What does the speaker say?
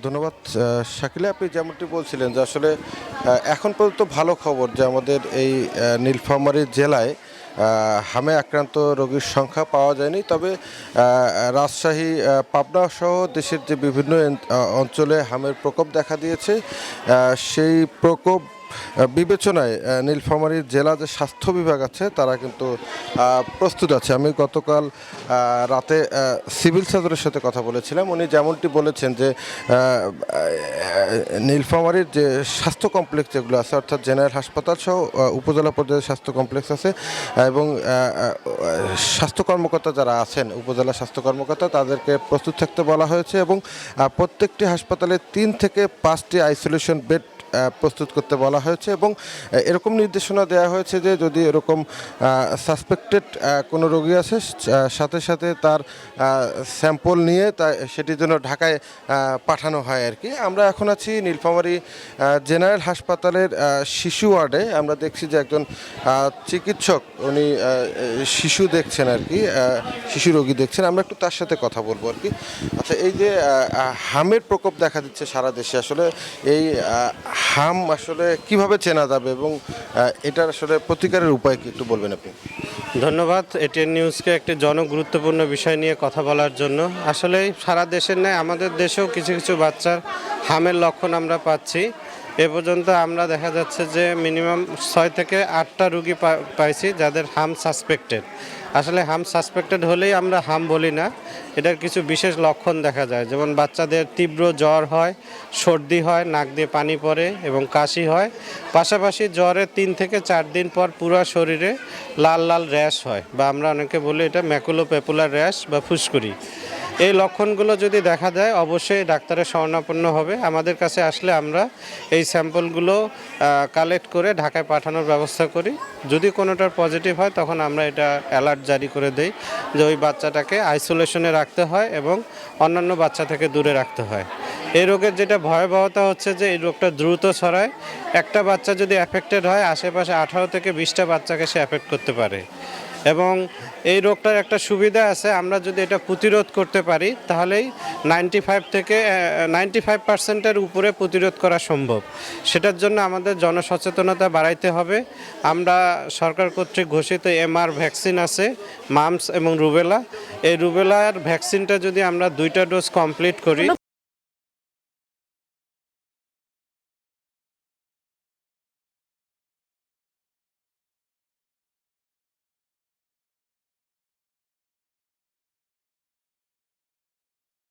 ধন্যবাদ শাকিলা, আপনি যেমনটি বলছিলেন যে আসলে এখন পর্যন্ত ভালো খবর যে আমাদের এই নীলফামারী জেলায় হামে আক্রান্ত রোগীর সংখ্যা পাওয়া যায়নি। তবে রাজশাহী, পাবনা সহ দেশের যে বিভিন্ন অঞ্চলে হামের প্রকোপ দেখা দিয়েছে, সেই প্রকোপ বিবেচনায় নীলফামারীর জেলা যে স্বাস্থ্য বিভাগ আছে তারা কিন্তু প্রস্তুত আছে। আমি গতকাল রাতে সিভিল সার্জনের সাথে কথা বলেছিলাম। উনি যেমনটি বলেছেন যে নীলফামারীর যে স্বাস্থ্য কমপ্লেক্স যেগুলো আছে, অর্থাৎ জেনারেল হাসপাতাল সহ উপজেলা পর্যায়ে স্বাস্থ্য কমপ্লেক্স আছে এবং স্বাস্থ্য কর্মকর্তা যারা আছেন, উপজেলা স্বাস্থ্য কর্মকর্তা, তাদেরকে প্রস্তুত থাকতে বলা হয়েছে এবং প্রত্যেকটি হাসপাতালে 3 থেকে 5টি আইসোলেশন বেড প্রস্তুত করতে বলা হয়েছে এবং এরকম নির্দেশনা দেওয়া হয়েছে যে যদি এরকম সাসপেক্টেড কোনো রোগী আছে, সাথে সাথে তার স্যাম্পল নিয়ে সেটির জন্য ঢাকায় পাঠানো হয় আর কি। আমরা এখন আছি নীলফামারী জেনারেল হাসপাতালের শিশু ওয়ার্ডে। আমরা দেখছি যে একজন চিকিৎসক, উনি শিশু দেখছেন আর কি, শিশু রোগী দেখছেন। আমরা একটু তার সাথে কথা বলবো আর কি। আচ্ছা, এই যে হামের প্রকোপ দেখা দিচ্ছে সারা দেশে, আসলে এই হাম আসলে কিভাবে চেনা যাবে এবং এটার আসলে প্রতিকারের উপায় কি একটু বলবেন আপনি? ধন্যবাদ এটিএন নিউজকে একটি জনগুরুত্বপূর্ণ বিষয় নিয়ে কথা বলার জন্য। আসলে সারা দেশের ন্যায় আমাদের দেশেও কিছু কিছু বাচ্চার হামের লক্ষণ আমরা পাচ্ছি। এ পর্যন্ত আমরা দেখা যাচ্ছে যে মিনিমাম 6 থেকে 8টা রুগী পাইছি যাদের হাম সাসপেক্টেড। আসলে হাম সাসপেক্টেড হলেই আমরা হাম বলি না, এটার কিছু বিশেষ লক্ষণ দেখা যায়। যেমন বাচ্চাদের তীব্র জ্বর হয়, সর্দি হয়, নাক দিয়ে পানি পড়ে এবং কাশি হয়। পাশাপাশি জ্বরের 3 থেকে 4 দিন পর পুরো শরীরে লাল লাল র্যাশ হয়, বা আমরা অনেকে বলি এটা ম্যাকুলোপেপুলার র্যাশ বা ফুসকুড়ি। এই লক্ষণগুলো যদি দেখা যায় অবশ্যই ডাক্তারের শরণাপন্ন হবে। আমাদের কাছে আসলে আমরা এই স্যাম্পলগুলো কালেক্ট করে ঢাকায় পাঠানোর ব্যবস্থা করি। যদি কোনোটার পজিটিভ হয় তখন আমরা এটা অ্যালার্ট জারি করে দেই যে ওই বাচ্চাটাকে আইসোলেশনে রাখতে হয় এবং অন্যান্য বাচ্চা থেকে দূরে রাখতে হয়। এই রোগের যেটা ভয়াবহতা হচ্ছে যে এই রোগটা দ্রুত ছড়ায়। একটা বাচ্চা যদি অ্যাফেক্টেড হয় আশেপাশে 18 থেকে 20টা বাচ্চাকে সে অ্যাফেক্ট করতে পারে। এবং এই রোগটার একটা সুবিধা আছে, আমরা যদি এটা প্রতিরোধ করতে পারি তাহলেই 95%-এর উপরে প্রতিরোধ করা সম্ভব। সেটার জন্য আমাদের জনসচেতনতা বাড়াইতে হবে। আমরা সরকার কর্তৃক ঘোষিত এমআর ভ্যাকসিন আছে, মাম্পস এবং রুবেলা। এই রুবেলার ভ্যাকসিনটা যদি আমরা 2টা ডোজ কমপ্লিট করি